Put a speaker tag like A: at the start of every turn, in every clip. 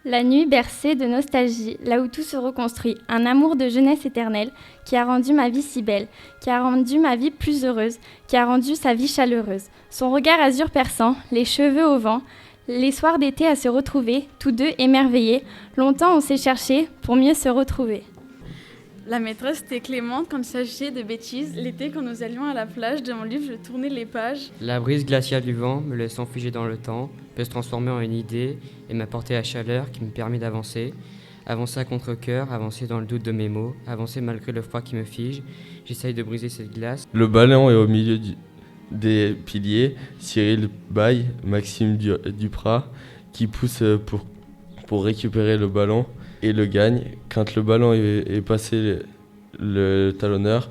A: La nuit bercée de nostalgie, là où tout se reconstruit, un amour de jeunesse éternelle qui a rendu ma vie si belle, qui a rendu ma vie plus heureuse, qui a rendu sa vie chaleureuse. Son regard azur perçant, les cheveux au vent, les soirs d'été à se retrouver, tous deux émerveillés. Longtemps on s'est cherché pour mieux se retrouver.
B: La maîtresse était clémente quand il s'agissait de bêtises. L'été, quand nous allions à la plage, de mon livre, je tournais les pages.
C: La brise glaciale du vent, me laissant figer dans le temps, peut se transformer en une idée et m'apporter la chaleur qui me permet d'avancer. Avancer à contre-cœur, avancer dans le doute de mes mots, avancer malgré le froid qui me fige. J'essaye de briser cette glace.
D: Le ballon est au milieu des piliers. Cyril Baye, Maxime Duprat, qui pousse pour récupérer le ballon et le gagne. Quand le ballon est passé le talonneur,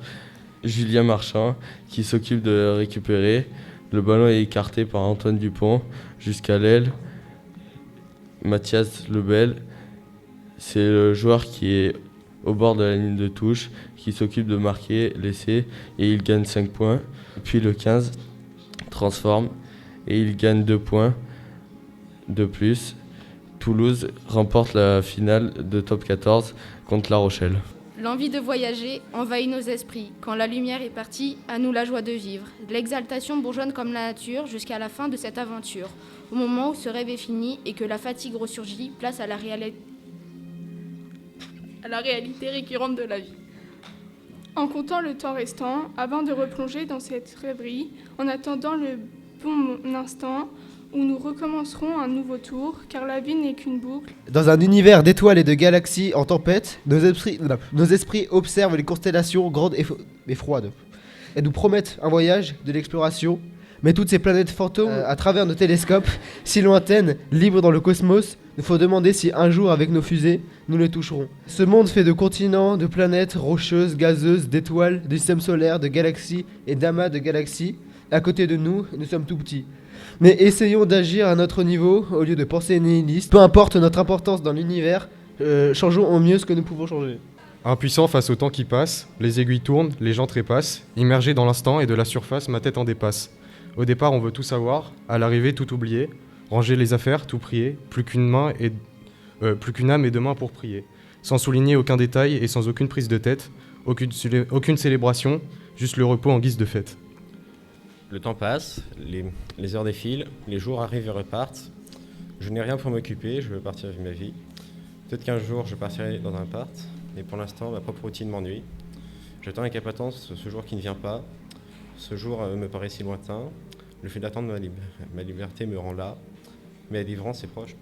D: Julien Marchand qui s'occupe de récupérer. Le ballon est écarté par Antoine Dupont jusqu'à l'aile. Mathias Lebel, c'est le joueur qui est au bord de la ligne de touche, qui s'occupe de marquer l'essai et il gagne 5 points. Puis le 15 transforme et il gagne 2 points de plus. Toulouse remporte la finale de top 14 contre La Rochelle.
E: L'envie de voyager envahit nos esprits. Quand la lumière est partie, à nous la joie de vivre. L'exaltation bourgeonne comme la nature jusqu'à la fin de cette aventure. Au moment où ce rêve est fini et que la fatigue ressurgit, place à la réalité récurrente de la vie.
F: En comptant le temps restant, avant de replonger dans cette rêverie, en attendant le bon instant où nous recommencerons un nouveau tour, car la vie n'est qu'une boucle.
G: Dans un univers d'étoiles et de galaxies en tempête, nos esprits observent les constellations grandes et froides. Elles nous promettent un voyage, de l'exploration, mais toutes ces planètes fantômes, à travers nos télescopes, si lointaines, libres dans le cosmos, nous faut demander si un jour, avec nos fusées, nous les toucherons. Ce monde fait de continents, de planètes rocheuses, gazeuses, d'étoiles, de systèmes solaires, de galaxies et d'amas de galaxies. À côté de nous, nous sommes tout petits. Mais essayons d'agir à notre niveau, au lieu de penser nihiliste. Peu importe notre importance dans l'univers, changeons au mieux ce que nous pouvons changer.
H: Impuissant face au temps qui passe, les aiguilles tournent, les gens trépassent. Immergé dans l'instant et de la surface, ma tête en dépasse. Au départ, on veut tout savoir, à l'arrivée, tout oublier. Ranger les affaires, tout prier, plus qu'une âme et deux mains pour prier. Sans souligner aucun détail et sans aucune prise de tête, aucune célébration, juste le repos en guise de fête.
I: Le temps passe, les heures défilent, les jours arrivent et repartent. Je n'ai rien pour m'occuper, je veux partir vivre ma vie. Peut-être qu'un jour je partirai dans un appart, mais pour l'instant ma propre routine m'ennuie. J'attends avec impatience ce jour qui ne vient pas. Ce jour me paraît si lointain. Le fait d'attendre ma liberté me rend là, mais la délivrance est proche.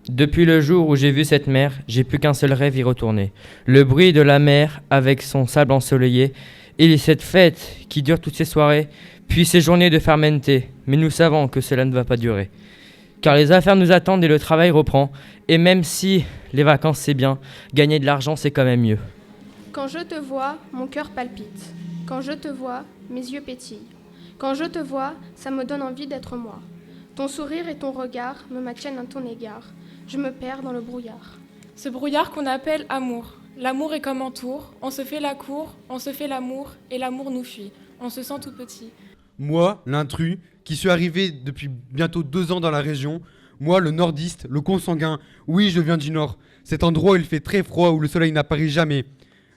C: Depuis le jour où j'ai vu cette mer, j'ai plus qu'un seul rêve y retourner. Le bruit de la mer avec son sable ensoleillé, et cette fête qui dure toutes ces soirées, puis ces journées de fermente. Mais nous savons que cela ne va pas durer. Car les affaires nous attendent et le travail reprend. Et même si les vacances c'est bien, gagner de l'argent c'est quand même mieux.
E: Quand je te vois, mon cœur palpite. Quand je te vois, mes yeux pétillent. Quand je te vois, ça me donne envie d'être moi. Ton sourire et ton regard me maintiennent à ton égard. Je me perds dans le brouillard.
J: Ce brouillard qu'on appelle amour. L'amour est comme un tour, on se fait la cour, on se fait l'amour, et l'amour nous fuit. On se sent tout petit.
K: Moi, l'intrus, qui suis arrivé depuis bientôt 2 ans dans la région. Moi, le nordiste, le consanguin. Oui, je viens du nord. Cet endroit où il fait très froid, où le soleil n'apparaît jamais.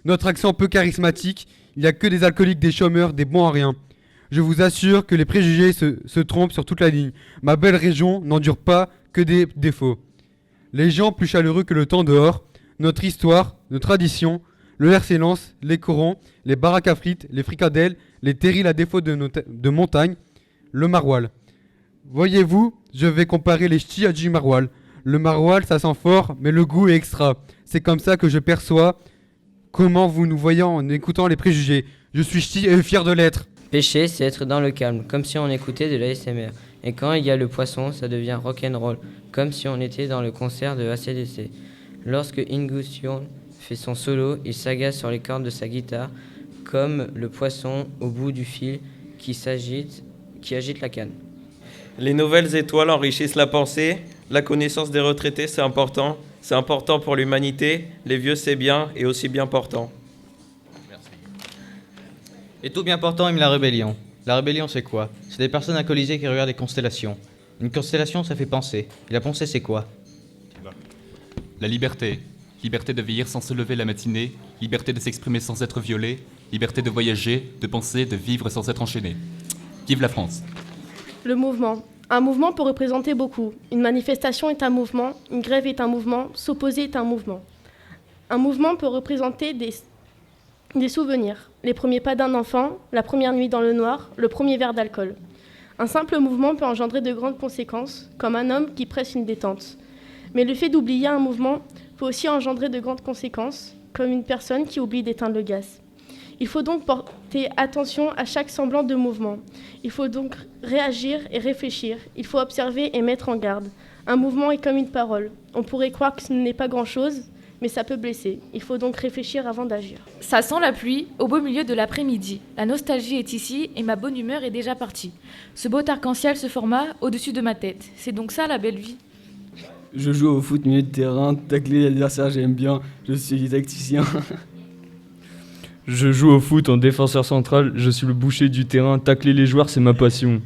K: Notre accent peu charismatique, il n'y a que des alcooliques, des chômeurs, des bons à rien. Je vous assure que les préjugés se trompent sur toute la ligne. Ma belle région n'endure pas que des défauts. Les gens plus chaleureux que le temps dehors, notre histoire, nos traditions, le excellence, les corons, les baraques à frites, les fricadelles, les terrils à défaut de montagne, le maroilles. Voyez-vous, je vais comparer les ch'tis à du maroilles. Le maroilles, ça sent fort, mais le goût est extra. C'est comme ça que je perçois comment vous nous voyez en écoutant les préjugés. Je suis ch'ti et fier de l'être.
C: Pêcher, c'est être dans le calme, comme si on écoutait de l'ASMR. Et quand il y a le poisson, ça devient rock'n'roll, comme si on était dans le concert de AC/DC. Lorsque Ingusion fait son solo, il s'agace sur les cordes de sa guitare, comme le poisson au bout du fil qui agite la canne.
L: Les nouvelles étoiles enrichissent la pensée. La connaissance des retraités, c'est important. C'est important pour l'humanité. Les vieux, c'est bien et aussi bien portant.
M: Merci. Et tout bien portant aime la rébellion. La rébellion, c'est quoi? C'est des personnes alcoolisées qui regardent les constellations. Une constellation, ça fait penser. Et la pensée, c'est quoi?
N: La liberté. Liberté de vieillir sans se lever la matinée, liberté de s'exprimer sans être violé, liberté de voyager, de penser, de vivre sans être enchaîné. Vive la France.
O: Le mouvement. Un mouvement peut représenter beaucoup. Une manifestation est un mouvement, une grève est un mouvement, s'opposer est un mouvement. Un mouvement peut représenter des souvenirs. Les premiers pas d'un enfant, la première nuit dans le noir, le premier verre d'alcool. Un simple mouvement peut engendrer de grandes conséquences, comme un homme qui presse une détente. Mais le fait d'oublier un mouvement peut aussi engendrer de grandes conséquences, comme une personne qui oublie d'éteindre le gaz. Il faut donc porter attention à chaque semblant de mouvement. Il faut donc réagir et réfléchir. Il faut observer et mettre en garde. Un mouvement est comme une parole. On pourrait croire que ce n'est pas grand-chose, mais ça peut blesser. Il faut donc réfléchir avant d'agir.
P: Ça sent la pluie au beau milieu de l'après-midi. La nostalgie est ici et ma bonne humeur est déjà partie. Ce beau arc-en-ciel se forma au-dessus de ma tête. C'est donc ça la belle vie.
Q: Je joue au foot milieu de terrain, tacler l'adversaire j'aime bien, je suis tacticien.
R: Je joue au foot en défenseur central, je suis le boucher du terrain, tacler les joueurs c'est ma passion.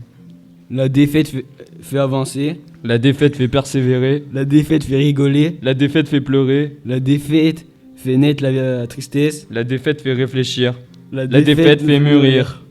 Q: La défaite fait avancer.
R: La défaite fait persévérer.
Q: La défaite fait rigoler.
R: La défaite fait pleurer.
Q: La défaite fait naître la tristesse.
R: La défaite fait réfléchir. La défaite fait mûrir.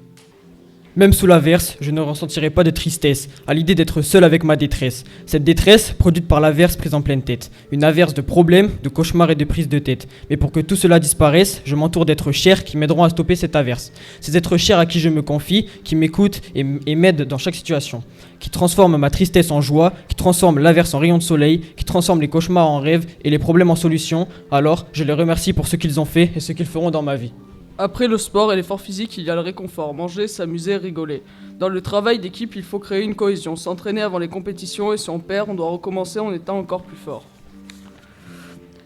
S: Même sous l'averse, je ne ressentirai pas de tristesse à l'idée d'être seul avec ma détresse. Cette détresse, produite par l'averse prise en pleine tête. Une averse de problèmes, de cauchemars et de prises de tête. Mais pour que tout cela disparaisse, je m'entoure d'êtres chers qui m'aideront à stopper cette averse. Ces êtres chers à qui je me confie, qui m'écoutent et m'aident dans chaque situation. Qui transforment ma tristesse en joie, qui transforment l'averse en rayon de soleil, qui transforment les cauchemars en rêves et les problèmes en solutions. Alors, je les remercie pour ce qu'ils ont fait et ce qu'ils feront dans ma vie.
T: Après le sport et l'effort physique, il y a le réconfort, manger, s'amuser, rigoler. Dans le travail d'équipe, il faut créer une cohésion, s'entraîner avant les compétitions et si on perd, on doit recommencer en étant encore plus fort.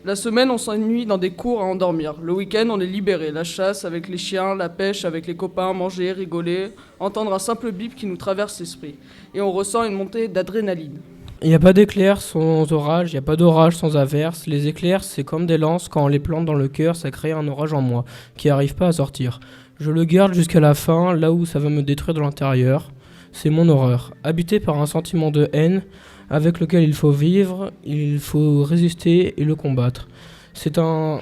T: La semaine, on s'ennuie dans des cours à endormir. Le week-end, on est libéré. La chasse avec les chiens, la pêche avec les copains, manger, rigoler, entendre un simple bip qui nous traverse l'esprit. Et on ressent une montée d'adrénaline.
U: Il n'y a pas d'éclairs sans orage, il n'y a pas d'orage sans averse. Les éclairs, c'est comme des lances, quand on les plante dans le cœur, ça crée un orage en moi, qui n'arrive pas à sortir. Je le garde jusqu'à la fin, là où ça va me détruire de l'intérieur. C'est mon horreur. Habité par un sentiment de haine, avec lequel il faut vivre, il faut résister et le combattre. C'est un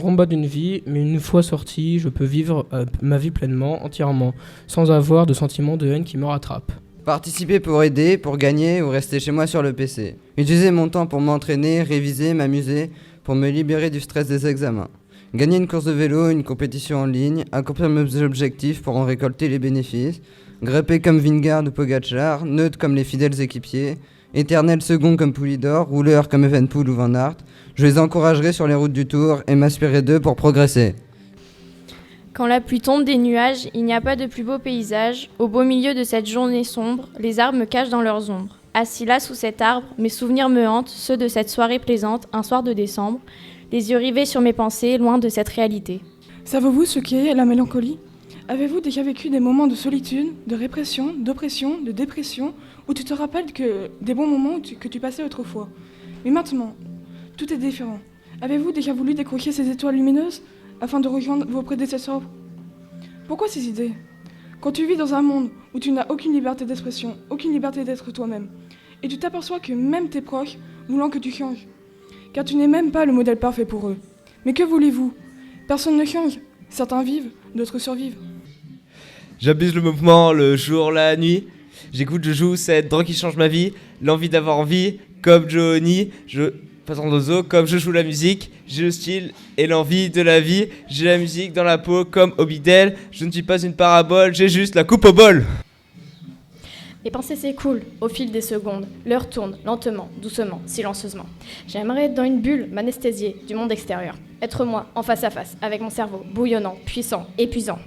U: combat d'une vie, mais une fois sorti, je peux vivre ma vie pleinement, entièrement, sans avoir de sentiment de haine qui me rattrape.
V: Participer pour aider, pour gagner ou rester chez moi sur le PC. Utiliser mon temps pour m'entraîner, réviser, m'amuser, pour me libérer du stress des examens. Gagner une course de vélo, une compétition en ligne, accomplir mes objectifs pour en récolter les bénéfices. Grepper comme Vingegaard ou Pogacar, neutre comme les fidèles équipiers. Éternel second comme Poulidor, rouleur comme Evenepoel ou Van Aert. Je les encouragerai sur les routes du Tour et m'inspirerai d'eux pour progresser.
A: Quand la pluie tombe des nuages, il n'y a pas de plus beau paysage. Au beau milieu de cette journée sombre, les arbres me cachent dans leurs ombres. Assis là sous cet arbre, mes souvenirs me hantent, ceux de cette soirée plaisante, un soir de décembre, les yeux rivés sur mes pensées, loin de cette réalité.
F: Savez-vous ce qu'est la mélancolie ? Avez-vous déjà vécu des moments de solitude, de répression, d'oppression, de dépression, où tu te rappelles que des bons moments que tu passais autrefois ? Mais maintenant, tout est différent. Avez-vous déjà voulu décrocher ces étoiles lumineuses afin de rejoindre vos prédécesseurs ? Pourquoi ces idées ? Quand tu vis dans un monde où tu n'as aucune liberté d'expression, aucune liberté d'être toi-même, et tu t'aperçois que même tes proches voulons que tu changes, car tu n'es même pas le modèle parfait pour eux. Mais que voulez-vous ? Personne ne change. Certains vivent, d'autres survivent.
W: J'abuse le mouvement, le jour, la nuit. J'écoute, je joue, cette drogue qui change ma vie. L'envie d'avoir envie, comme Johnny. Passant d'ozo, comme je joue la musique, j'ai le style et l'envie de la vie. J'ai la musique dans la peau comme Obidel. Je ne suis pas une parabole, j'ai juste la coupe au bol.
A: Les pensées s'écoulent au fil des secondes. L'heure tourne lentement, doucement, silencieusement. J'aimerais être dans une bulle, m'anesthésier du monde extérieur. Être moi, en face à face, avec mon cerveau, bouillonnant, puissant, épuisant.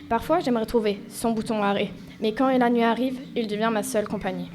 A: Parfois, j'aimerais trouver son bouton arrêt. Mais quand la nuit arrive, il devient ma seule compagnie.